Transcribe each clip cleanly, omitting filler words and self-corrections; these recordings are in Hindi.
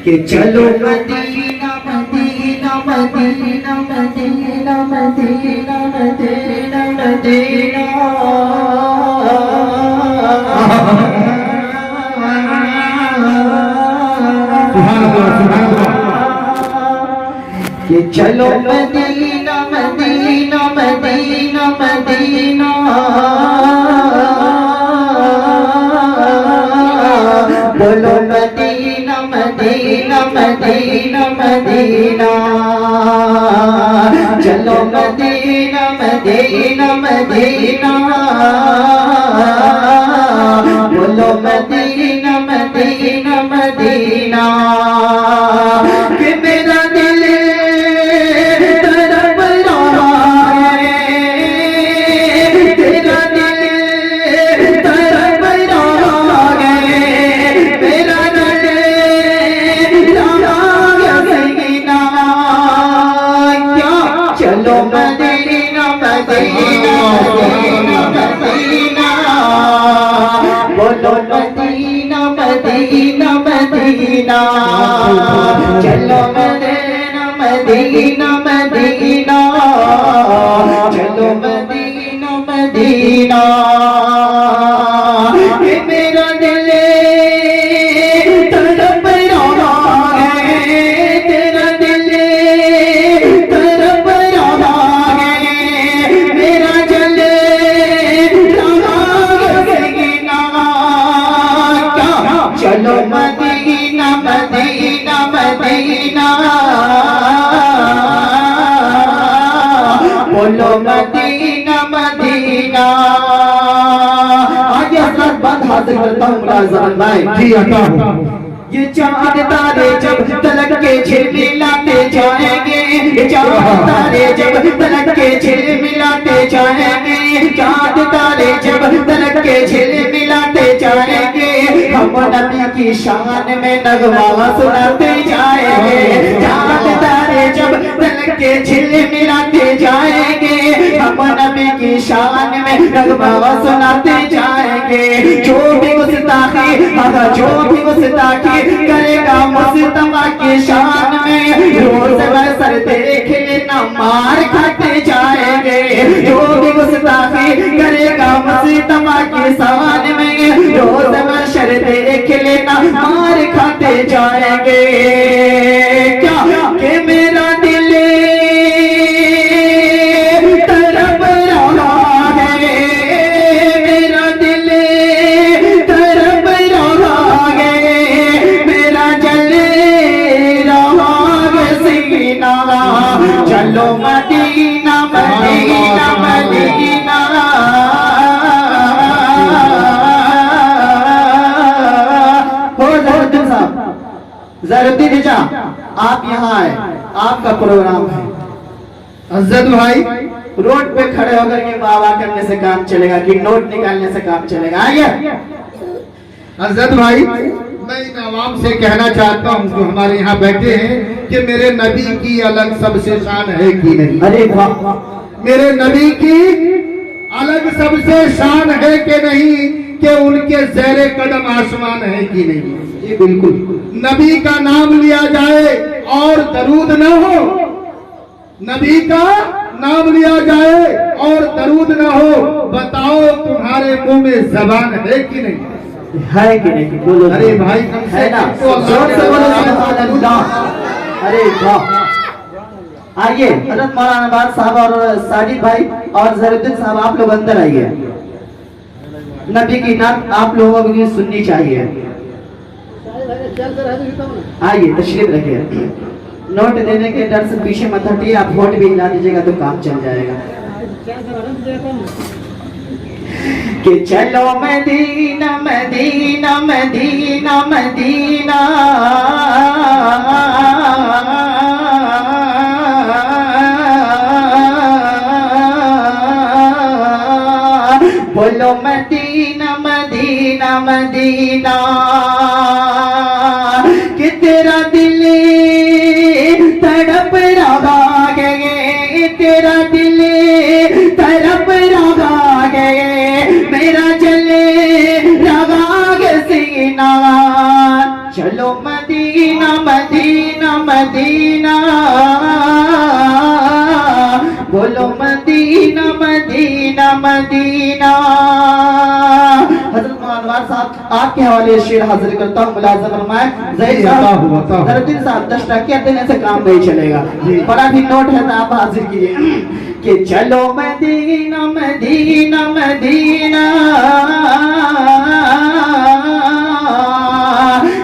कि चलो Medina Medina Medina Medina Medina Medina Medina कि चलो मदीना मदीना मदीना मदीना बोलो मदीना मदीना मदीना मदीना चलो मदीना मदीना मदीना बोलो मदीना मदीना मदीना कि मेरा दिल तड़प रहा है तेरा दिल तड़प रहा है मेरा दिल मदीना क्या चलो मदीना मदीना मदीना मदीना बोलो मदीना मदीना मदीना चलो मदीना मदीना मदीना चलो मदीना मदीना ये मेरा दिल तड़प रहा है तेरा दिल तड़प रहा है मेरा जल रहा मदीना क्या चलो मदीना मदीना मदीना बोलो मदीना मदीना आगे हजरत बंद हासिल करता हूँ मुलाज़िम भाई जी आता हूँ। ये चांद तारे जब तलक के झिलमिलाते जाएंगे ये चांद तारे जब तलक के झिलमिलाते जाएंगे चांद तारे जब तलक के झिलमिलाते जाएंगे हम नबी की शान में नगमा सुनाते जाएंगे चांद तारे जब तलक के झिलमिलाते जाएंगे हम नबी की शान में नगमा सुनाते जाएंगे जो भी गुस्ताखी जो भी गुस्ताखी करेगा मुस्तफा की शान में रोज बसर देख लेना मार खाते जाएंगे जो भी गुस्ताखी करेगा मुस्तफा की शान में रोज बसर देख लेना मार खाते जाएंगे क्या कि मेरा दिल तड़प रहा है मेरा दिल तड़प रहा है मेरा जल रहा सीना चलो मदीना मदीना मदीना हो ज़रूद्दीन साहब ज़रूद्दीन चाचा आप यहाँ आए आपका प्रोग्राम है अज़द भाई रोड पे खड़े होकर के बाबा करने से काम चलेगा कि नोट निकालने से काम चलेगा आइए अज़द भाई मैं इन आवाम से कहना चाहता हूँ जो हमारे यहाँ बैठे हैं कि मेरे नबी की अलग सबसे शान है कि नहीं। अरे वाह मेरे नबी की अलग सबसे शान है कि नहीं कि उनके ज़ेरे कदम आसमान है कि नहीं। जी बिल्कुल नबी का नाम लिया जाए और दरूद न हो नबी का नाम लिया जाए और दरूद न हो बताओ तुम्हारे मुंह में जबान है कि नहीं है कि नहीं बोलो अरे भाई कम से है ना कम तो जोर से बोलो अल्लाह सुभान अल्लाह अरे वाह आइए हजरत मौलाना बाद साहब और साजिद भाई और ज़रूद्दीन साहब आप लोग अंदर आइए नबी की नात आप लोगों को सुननी चाहिए आइए तशरीफ रखिए नोट देने के डर से पीछे मत हटिए आप वोट भी हिला दीजिएगा तो काम चल जाएगा कि चलो मदीना मदीना मदीना मदीना बोलो मदीना मदीना मदीना कि तेरा दिल तड़प रहा है तेरा दिल तड़प रहा है मेरा जले रहा सीना चलो मदीना मदीना मदीना मदीना, बोलो मदीना मदीना मदीना। हजरत मौलाना साहब आपके हवाले शेर हाजिर करता हूँ, मुलाज़ा फरमाए। ज़ैद साहब दरदीन साहब 10 टकिया देने से काम नहीं चलेगा, बड़ा भी नोट है तो आप हाजिर कीजिए कि चलो मदीना मदीना मदीना,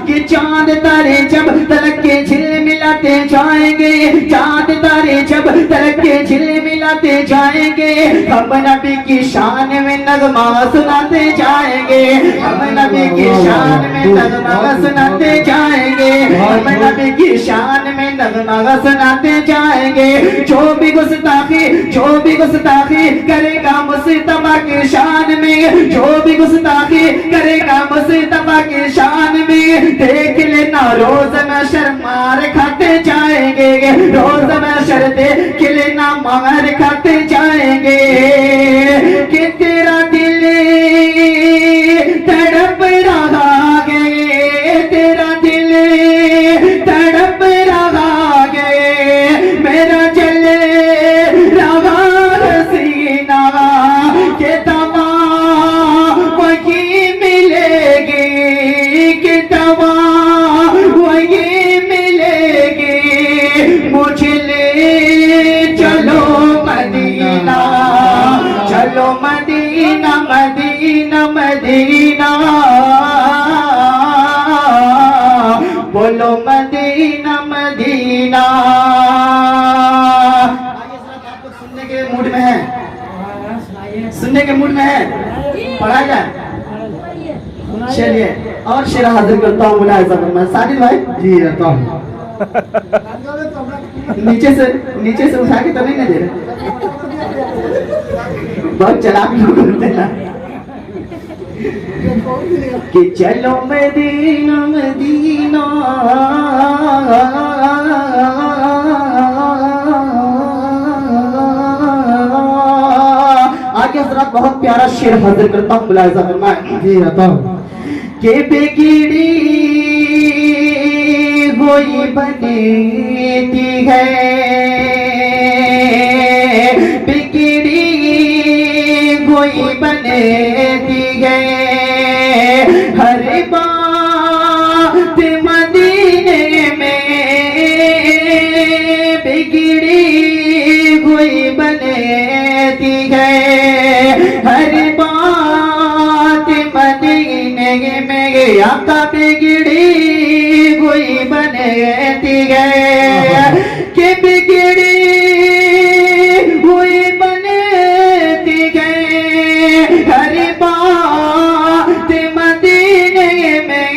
कि चांद तारे जब तलक के झिलमिलाते जाएंगे, चांद तारे जब तलक के झिलमिलाते जाएंगे, हम नबी की शान में नगमा सुनाते जाएंगे, हम नबी की शान में नगमा सुनाते जाएंगे, हम नबी की शान में नगमा सुनाते जाएंगे। जो भी गुस्ताखी करेगा मुस्तफा की शान में, जो भी गुस्ताखी करेगा मुस्तफा की शान में, देख लेना रोज महशर मार खाते जाएंगे, रोज महशर देख लेना मार खाते जाएंगे। कि तेरा दिल तड़प रहा है, तेरा दिल तड़प रहा है, मेरा जले रहा सीना, के दवा वही मिलेगी, के दवा वही मिलेगी। मुझे ले चलो मदीना, चलो मदीना मदीना मदीना, बोलो मदीना मदीना। आइए सर, आप लोग सुनने के मूड में हैं, सुनने के मूड में है, पढ़ा जाए। चलिए और शेर हाजिर करता हूँ, मुलाहिजा फरमाएं। साजिद भाई जी रहता हूँ। नीचे से उठा के तो नहीं ना दे रहे, बहुत चालाक लोग होते हैं। कि चलो मदीना मदीना, आगे हजरत बहुत प्यारा शेर हाजिर करता हूँ, मुलाहिजा फरमाएं। जी रहता हूँ। के बिगड़ी हुई बनती है, बिगड़ी हुई बनती है, हर बात मदीने में बिगड़ी हुई बनती है, हर बात मदीने में आका बिगड़ी हुई बनती है, कि बिगड़ी हुई बनती है, हर बात मदीने में,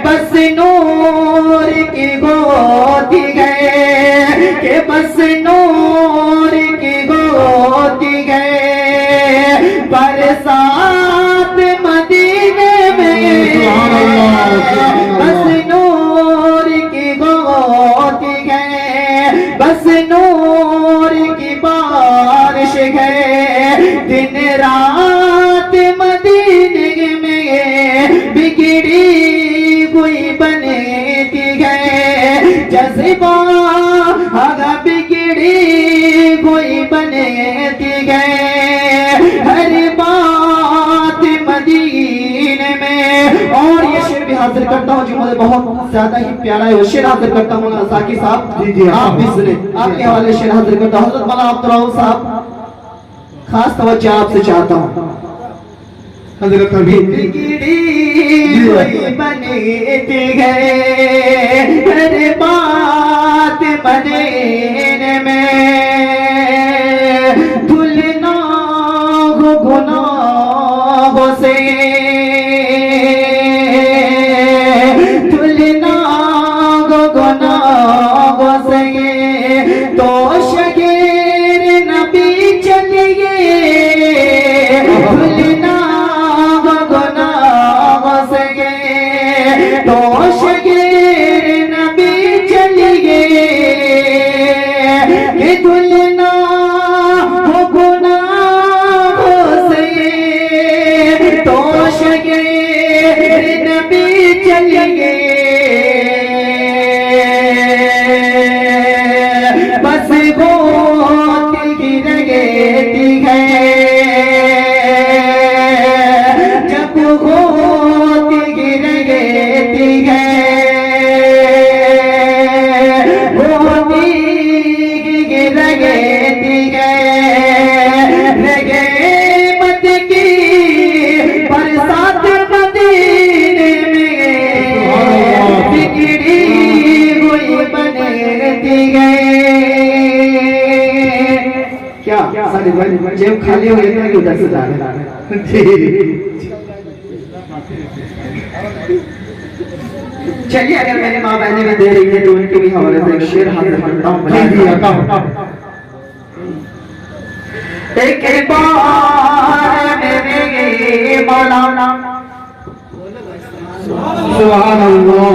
बस नूर की गोदी है, कि बस नूर की गोदी है, बरसात मदीने में, बस नूर की गोदी है, बस नूर की बारिश है, दिन रात मदीने में बिगड़ी हुई बनती है, जज्बा आगा बिगड़ी हुई बनती है, हर बात मदीने में। और ये शेर भी हाजिर करता हूँ जो मुझे बहुत ज्यादा ही प्यारा है, वो शेर हाजिर करता हूँ मौलाना साकी साहब। जी आप भी सुने, आपके हवाले शेर हाजिर करता हूँ। हजरत मौलाना अब्दुर्रऊफ साहब खास तवज्जो आपसे चाहता हूँ। हजरत बिगड़ी हुई बनती है, हर बात मदीने में, धुलना हो गुनाहों से, धुलना हो गुनाहों से, तो शगीर नबी चलिए, धुलना हो गुनाहों से, तो शगीर नबी चलिए, कि धुलना हो गुनाहों से, तो शगीर नबी चलिए। रहेंगे, बस होती रहती है, जब होती रहती है, होती रहती है, लगे मत की बरसात मदीने में, बिगड़ी हुई बनती है। क्या सारे जेब खाली हो गए तो उधर से जा रहे चलिए, अगर मेरी माँ बहनें भी दे रही है तो उनके भी हवाले से एक शेर हाजिर करता हूँ। एक बार मेरे मौलाना, सुभान अल्लाह,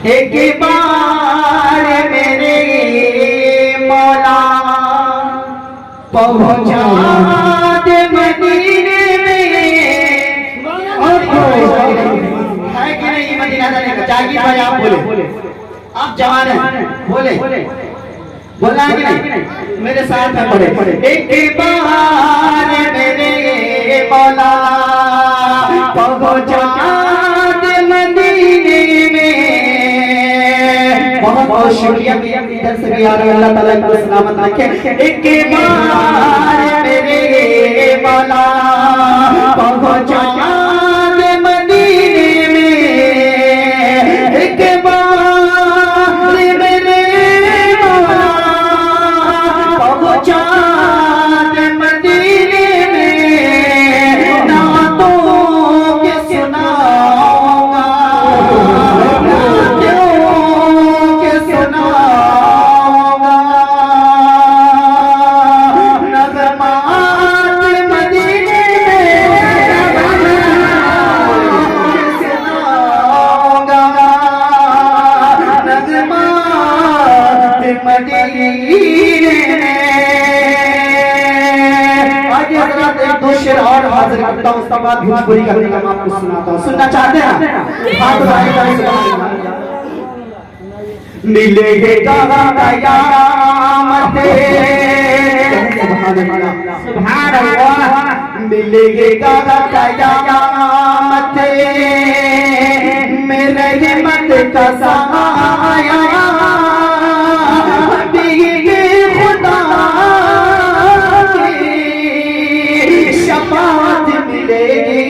एक बार मेरे मौला पहुंचा दे मदीने में। है कि नहीं मदीना जाने का? जागी भाई आप बोले, आप जवान हैं, बोले बोलना है कि नहीं? मेरे साथ में पढ़े। एक बार मेरे मौला पहुंचा दे मदीने में। बहुत बहुत शुक्रिया, इधर से भी आ रहे, अल्लाह ताला को सलामत रखे। एक बार मेरे मौला पहुंचा दे मदीने में, एक बार मेरे मौला पहुंचा दे मदीने में, नातों के सुनाऊंगा, नातों के सुनाऊंगा, नगमात मदीने में सुनाऊंगा, नगमात मदीने में। आगे हजरत एक दो शेर और हाजिर करता हूँ, उसके बाद भोजपुरी का निगम आपको सुनाता हूँ। सुनना चाहते हैं? हाथ उठाइएगा, मिलेंगे कयामत, सुभान अल्लाह, मिलेंगे कयामत मेरे हिम्मत का सहाया, बीगे खुदा की शफाअत मिलेगी,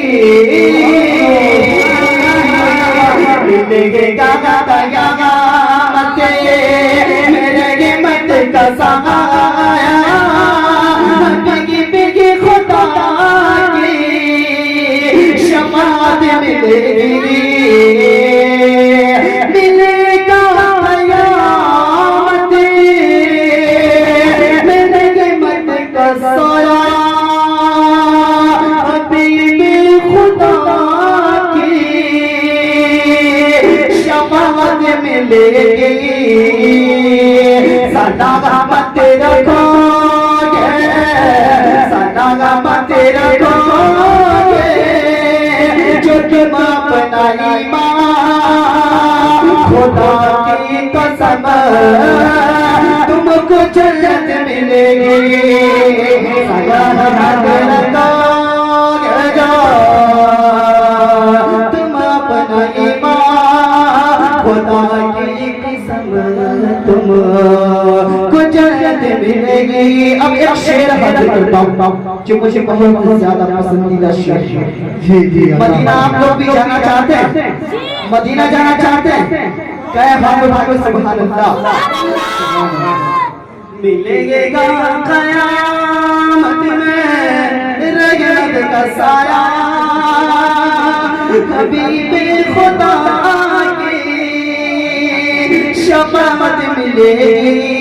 मिलेंगे कयामत मेरे हिम्मत का सहाया, बीगे बीगे खुदा की शफाअत मिलेगी, मिलेगा कयामत मेरे हिम्मत का साया, बीगे खुदा की शफाअत मिलेगी। सदा मत रखोगे, सदा मत रखोगे, जो तुम अपना ईमान, खुदा की कसम तुमको जन्नत मिलेगी। सदा मत रखोगे, तुम अपना ईमान, खुदा की कसम तुमको जन्नत मिलेगी। अब एक शेर हाजिर करता हूँ जो मुझे बहुत ज्यादा पसंदीदा शेर है। मदीना आप लोग भी जाना चाहते हैं? मदीना जाना चाहते हैं? कहे भागो भागो सुभान अल्लाह। मिलेंगे कयामत में रहमत का साया, हबीबे खुदा की शफाअत मिलेगी।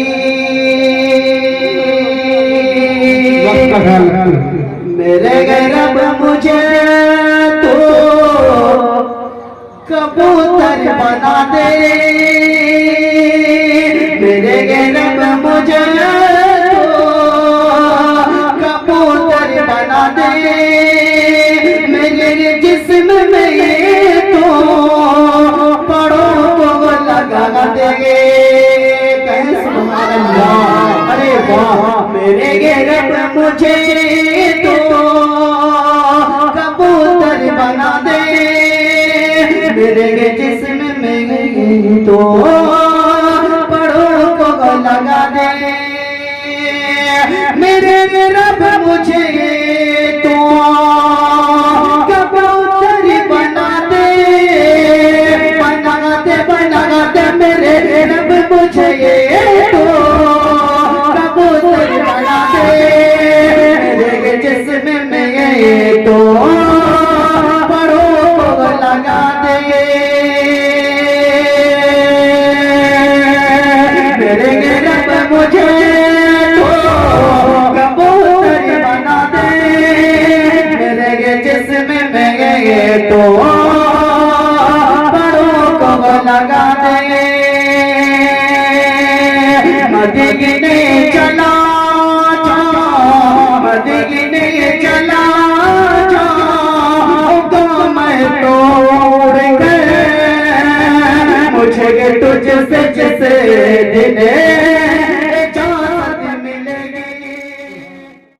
मेरे रब मुझे तो कबूतर बना दे, मेरे रब मुझे तो कबूतर बना दे, मेरे जिस्म में मेरे ये रब मुझे तो कबूतर बना दे, मेरे ये जिस्म में तो परों को लगा दे। मेरे ये रब मुझे तो कबूतर बना दे, बना दे, बना दे। मेरे रब मुझे तो कबूतर बना दे, मेरे जिस्म में तो परों को लगा दे। मेरे रब मुझे तो परों को लगा दे। मदीने चला जा, मदीने चला जा, तो मैं तोड़ गए मुझे तुझसे जिसे दिले